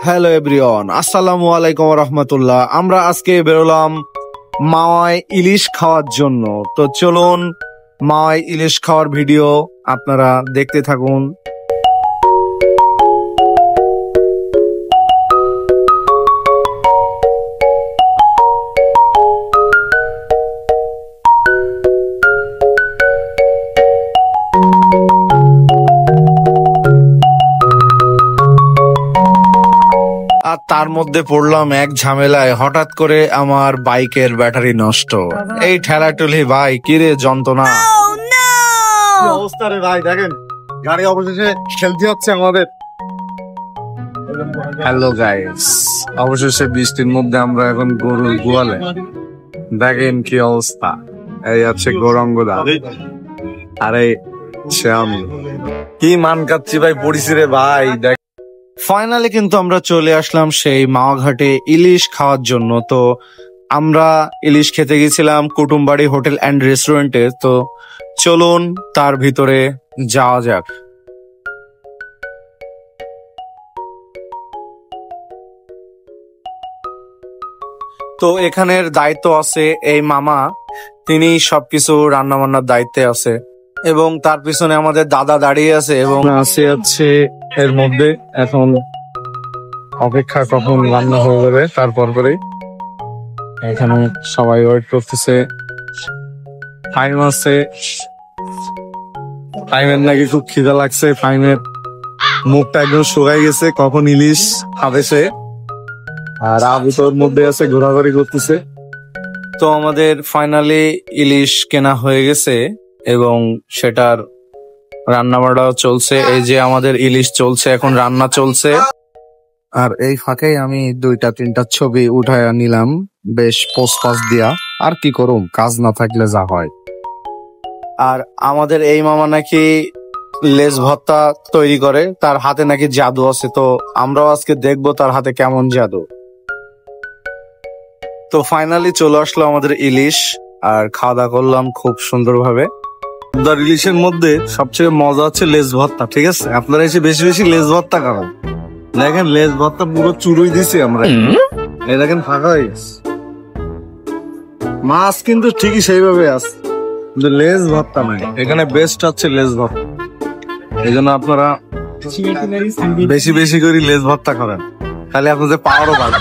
Hello everyone, আসসালামু আলাইকুম রহমতুল্লাহ। আমরা আজকে বেরোলাম মাওয়ায় ইলিশ খাওয়ার জন্য। তো চলুন মাওয়ায় ইলিশ খাওয়ার ভিডিও আপনারা দেখতে থাকুন। আর তার মধ্যে পড়লাম এক ঝামেলায়, হঠাৎ করে আমার বাইকের ব্যাটারি নষ্ট। এই ঠেলাঠুলি ভাই, কিরে যন্ত্রণা। অবস্থা রে ভাই, দেখেন গাড়ি অবশেষে খেলতে হচ্ছে আমাদের। হ্যালো গাইস, অবশেষে বৃষ্টির মধ্যে আমরা এখন গরুর গোয়ালে। দেখেন কি অবস্থা। এই আছে গৌরাঙ্গদা, আরে আমি কি মান কাচ্ছি ভাই, পড়িছি রে ভাই। দেখ ফাইনালি কিন্তু আমরা চলে আসলাম সেই মাওয়াঘাটে ইলিশ খাওয়ার জন্য। তো আমরা ইলিশ খেতে গেছিলাম কুটুমবাড়ি হোটেল অ্যান্ড রেস্টুরেন্টে। তো চলুন তার ভিতরে যাওয়া যাক। তো এখানের দায়িত্ব আছে এই মামা, তিনি সবকিছু রান্না বান্নার দায়িত্বে আছে এবং তার পিছনে আমাদের দাদা দাঁড়িয়ে আছে এবং আছে এর মধ্যে। এখন অপেক্ষা কখন রান্না হয়ে যাবে, তারপর করে এখানে সবাই ওয়েট করতেছে। টাইম আছে, টাইমের নাকি খুব খিদা লাগছে। টাইমের মুখটা একদম শুকাই গেছে, কখন ইলিশ খাবে সে। আর আবু তোর মধ্যে আছে, ঘোরাঘুরি করতেছে। তো আমাদের ফাইনালি ইলিশ কেনা হয়ে গেছে এবং সেটার রান্না বাড়াও চলছে। এই যে আমাদের ইলিশ চলছে, এখন রান্না চলছে। আর এই ফাঁকেই আমি 2-3টা ছবি উঠায় নিলাম, বেশ পোস্ট দিয়া। আর কি করুম, কাজ না থাকলে যা হয়। আর আমাদের এই মামা নাকি লেজ ভর্তা তৈরি করে, তার হাতে নাকি জাদু আছে। তো আমরাও আজকে দেখবো তার হাতে কেমন জাদু। তো ফাইনালি চলে আসলো আমাদের ইলিশ, আর খাওয়া দাওয়া করলাম খুব সুন্দরভাবে। ইলিশের মধ্যে সবচেয়ে মজা হচ্ছে লেজ ভর্তা, ঠিক আছে? আপনারা এসে বেশি বেশি লেজ ভর্তা খাবেন। দেখেন লেজ ভর্তা পুরো চুরুই দিছি আমরা। এই দেখেন ফাঁকা হয়ে গেছে। মাছ কিন্তু ঠিকই সেইভাবে আছে, কিন্তু লেজ ভর্তা নাই। এখানে বেস্ট হচ্ছে লেজ ভর্তা। এই জন্য আপনারা বেশি বেশি করে লেজ ভর্তা খাবেন, তাহলে আপনাদের পাওয়ারও বাড়বে।